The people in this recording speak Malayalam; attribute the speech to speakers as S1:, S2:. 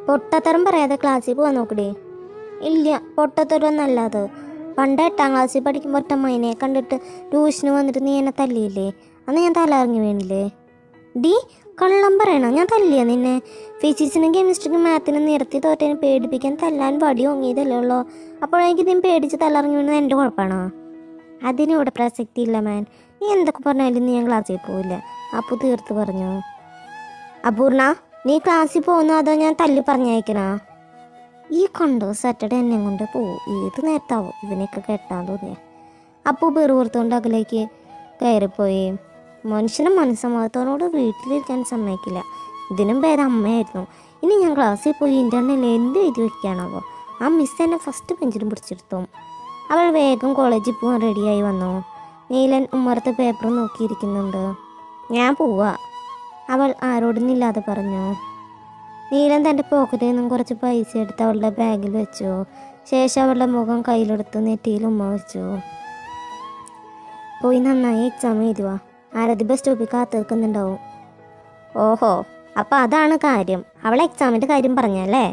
S1: പൊട്ടത്തരം പറയാതെ ക്ലാസ്സിൽ പോകാൻ നോക്കടേ. ഇല്ല, പൊട്ടത്തരമൊന്നല്ല അത്. പണ്ട് 8ാം ക്ലാസ്സിൽ പഠിക്കുമ്പോൾ ഒറ്റ മൈനെ കണ്ടിട്ട് ട്യൂഷന് വന്നിട്ട് നീ എന്നെ തല്ലിയില്ലേ? അന്ന് ഞാൻ തലയിറങ്ങി വീണില്ലേ? ഡി കള്ളം പറയണം, ഞാൻ തല്ലിയ നിന്നെ? ഫിസിക്സിനും കെമിസ്ട്രിക്കും മാത്തിനും നിരത്തി തോറ്റേനെ പേടിപ്പിക്കാൻ തല്ലാൻ വടി ഓങ്ങിയതല്ലേ ഉള്ളൂ. അപ്പോഴെനിക്ക് നീ പേടിച്ച് തലയിറങ്ങി വീണത് എൻ്റെ കുഴപ്പമാണോ? അതിനിവിടെ പ്രസക്തി ഇല്ല മാൻ. നീ എന്തൊക്കെ പറഞ്ഞാലും നീ ഞാൻ ക്ലാസ്സിൽ പോവില്ല. അപ്പു തീർത്ത് പറഞ്ഞു. അപൂർണ, നീ ക്ലാസ്സിൽ പോകുന്നോ അതോ ഞാൻ തല്ലി പറഞ്ഞയക്കണോ? ഈ കണ്ടോ സാറ്റർഡേ എന്നെ കൊണ്ട് പോവും. ഏത് നേരത്താവോ ഇവനെയൊക്കെ കെട്ടാൻ തോന്നിയ. അപ്പു പെറുപുറത്തുകൊണ്ട് അകലേക്ക് കയറിപ്പോയി. മനുഷ്യനെ മനസ്സമ്മതത്തോട് വീട്ടിലിരിക്കാൻ സമ്മതിക്കില്ല. ഇതിനും പേര് അമ്മയായിരുന്നു. ഇനി ഞാൻ ക്ലാസ്സിൽ പോയി ഇൻ്റർനെറ്റിൽ എന്ത് എഴുതി വയ്ക്കുകയാണാവോ? ആ മിസ് എന്നെ ഫസ്റ്റ് ബെഞ്ചിലും പിടിച്ചെടുത്തു. അവൾ വേഗം കോളേജിൽ പോകാൻ റെഡിയായി വന്നു. നീലൻ ഉമ്മറത്ത് പേപ്പർ നോക്കിയിരിക്കുന്നുണ്ട്. ഞാൻ പോവാ, അവൾ ആരോടൊന്നില്ലാതെ പറഞ്ഞു. നീലൻ തൻ്റെ പോക്കറ്റിൽ നിന്നും കുറച്ച് പൈസ എടുത്ത് അവളുടെ ബാഗിൽ വെച്ചു. ശേഷം അവളുടെ മുഖം കയ്യിലെടുത്ത് നെറ്റിയിൽ ഉമ്മ വെച്ചു. പോയി നന്നായി എക്സാം എഴുതുക. ആരതി ബസ് സ്റ്റോപ്പിൽ കാത്തു നിൽക്കുന്നുണ്ടാവും. ഓഹോ, അപ്പം അതാണ് കാര്യം. അവൾ എക്സാമിൻ്റെ കാര്യം പറഞ്ഞല്ലേ?